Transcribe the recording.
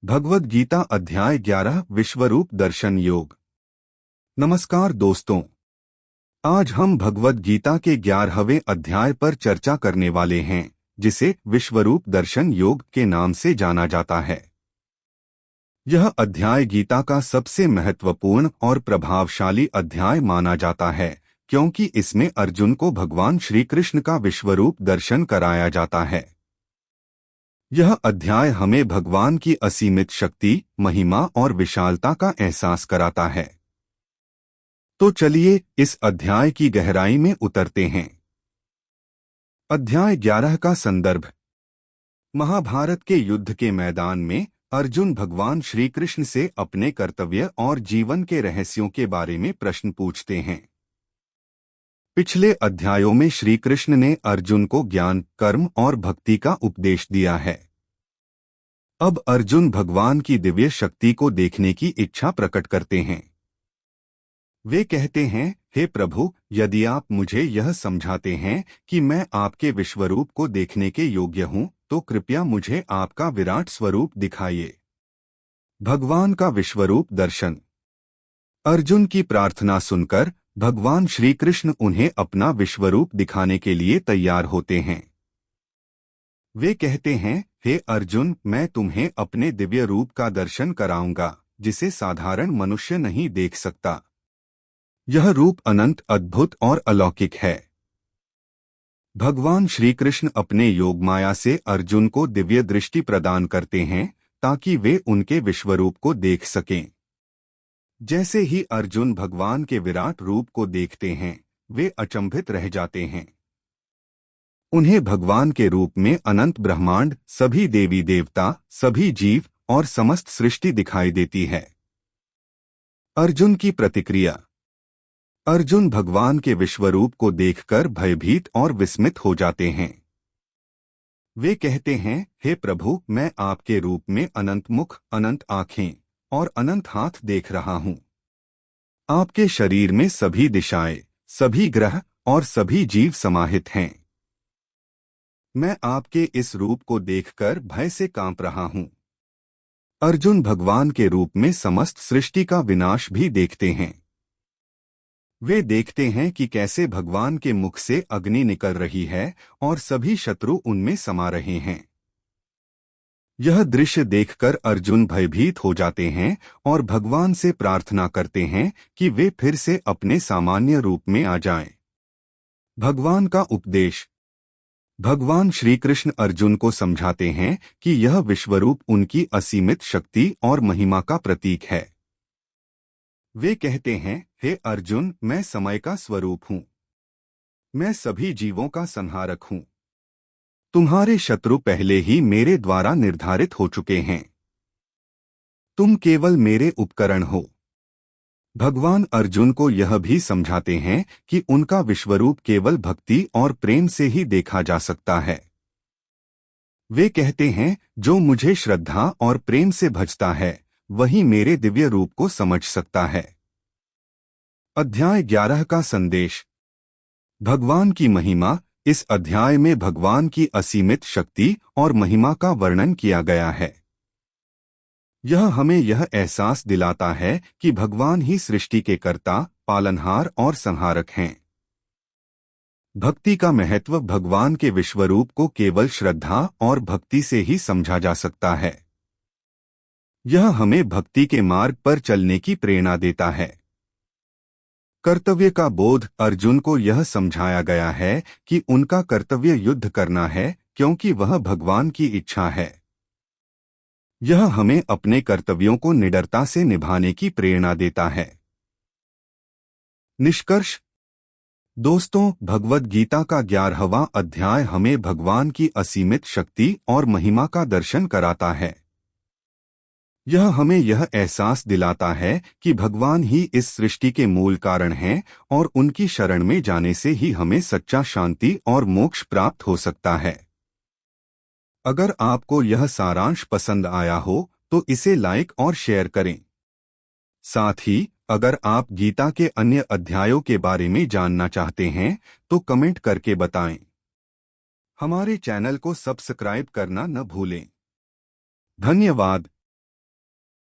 भगवद गीता अध्याय 11 विश्वरूप दर्शन योग। नमस्कार दोस्तों, आज हम भगवद गीता के 11वें अध्याय पर चर्चा करने वाले हैं, जिसे विश्वरूप दर्शन योग के नाम से जाना जाता है। यह अध्याय गीता का सबसे महत्वपूर्ण और प्रभावशाली अध्याय माना जाता है, क्योंकि इसमें अर्जुन को भगवान श्री कृष्ण का विश्वरूप दर्शन कराया जाता है। यह अध्याय हमें भगवान की असीमित शक्ति, महिमा और विशालता का एहसास कराता है। तो चलिए इस अध्याय की गहराई में उतरते हैं। अध्याय 11 का संदर्भ। महाभारत के युद्ध के मैदान में अर्जुन भगवान श्री कृष्ण से अपने कर्तव्य और जीवन के रहस्यों के बारे में प्रश्न पूछते हैं। पिछले अध्यायों में श्री कृष्ण ने अर्जुन को ज्ञान, कर्म और भक्ति का उपदेश दिया है। अब अर्जुन भगवान की दिव्य शक्ति को देखने की इच्छा प्रकट करते हैं। वे कहते हैं, हे प्रभु, यदि आप मुझे यह समझाते हैं कि मैं आपके विश्वरूप को देखने के योग्य हूं, तो कृपया मुझे आपका विराट स्वरूप दिखाइए। भगवान का विश्वरूप दर्शन। अर्जुन की प्रार्थना सुनकर भगवान श्री कृष्ण उन्हें अपना विश्वरूप दिखाने के लिए तैयार होते हैं। वे कहते हैं, हे अर्जुन, मैं तुम्हें अपने दिव्य रूप का दर्शन कराऊंगा, जिसे साधारण मनुष्य नहीं देख सकता। यह रूप अनंत, अद्भुत और अलौकिक है। भगवान श्री कृष्ण अपने योग माया से अर्जुन को दिव्य दृष्टि प्रदान करते हैं, ताकि वे उनके विश्वरूप को देख सकें। जैसे ही अर्जुन भगवान के विराट रूप को देखते हैं, वे अचंभित रह जाते हैं। उन्हें भगवान के रूप में अनंत ब्रह्मांड, सभी देवी देवता, सभी जीव और समस्त सृष्टि दिखाई देती है। अर्जुन की प्रतिक्रिया। अर्जुन भगवान के विश्वरूप को देखकर भयभीत और विस्मित हो जाते हैं। वे कहते हैं, हे प्रभु, मैं आपके रूप में अनंत मुख, अनंत आंखें और अनंत हाथ देख रहा हूं। आपके शरीर में सभी दिशाएं, सभी ग्रह और सभी जीव समाहित हैं। मैं आपके इस रूप को देखकर भय से कांप रहा हूं। अर्जुन भगवान के रूप में समस्त सृष्टि का विनाश भी देखते हैं। वे देखते हैं कि कैसे भगवान के मुख से अग्नि निकल रही है और सभी शत्रु उनमें समा रहे हैं। यह दृश्य देखकर अर्जुन भयभीत हो जाते हैं और भगवान से प्रार्थना करते हैं कि वे फिर से अपने सामान्य रूप में आ जाएं। भगवान का उपदेश। भगवान श्री कृष्ण अर्जुन को समझाते हैं कि यह विश्वरूप उनकी असीमित शक्ति और महिमा का प्रतीक है। वे कहते हैं, हे अर्जुन, मैं समय का स्वरूप हूं। मैं सभी जीवों का संहारक हूं। तुम्हारे शत्रु पहले ही मेरे द्वारा निर्धारित हो चुके हैं। तुम केवल मेरे उपकरण हो। भगवान अर्जुन को यह भी समझाते हैं कि उनका विश्वरूप केवल भक्ति और प्रेम से ही देखा जा सकता है। वे कहते हैं, जो मुझे श्रद्धा और प्रेम से भजता है, वही मेरे दिव्य रूप को समझ सकता है। अध्याय 11 का संदेश। भगवान की महिमा। इस अध्याय में भगवान की असीमित शक्ति और महिमा का वर्णन किया गया है। यह हमें यह एहसास दिलाता है कि भगवान ही सृष्टि के कर्ता, पालनहार और संहारक हैं। भक्ति का महत्व। भगवान के विश्वरूप को केवल श्रद्धा और भक्ति से ही समझा जा सकता है। यह हमें भक्ति के मार्ग पर चलने की प्रेरणा देता है। कर्तव्य का बोध। अर्जुन को यह समझाया गया है कि उनका कर्तव्य युद्ध करना है, क्योंकि वह भगवान की इच्छा है। यह हमें अपने कर्तव्यों को निडरता से निभाने की प्रेरणा देता है। निष्कर्ष। दोस्तों, भगवद गीता का 11वां अध्याय हमें भगवान की असीमित शक्ति और महिमा का दर्शन कराता है। यह हमें यह एहसास दिलाता है कि भगवान ही इस सृष्टि के मूल कारण हैं और उनकी शरण में जाने से ही हमें सच्चा शांति और मोक्ष प्राप्त हो सकता है। अगर आपको यह सारांश पसंद आया हो तो इसे लाइक और शेयर करें। साथ ही अगर आप गीता के अन्य अध्यायों के बारे में जानना चाहते हैं तो कमेंट करके बताएं। हमारे चैनल को सब्सक्राइब करना न भूलें। धन्यवाद।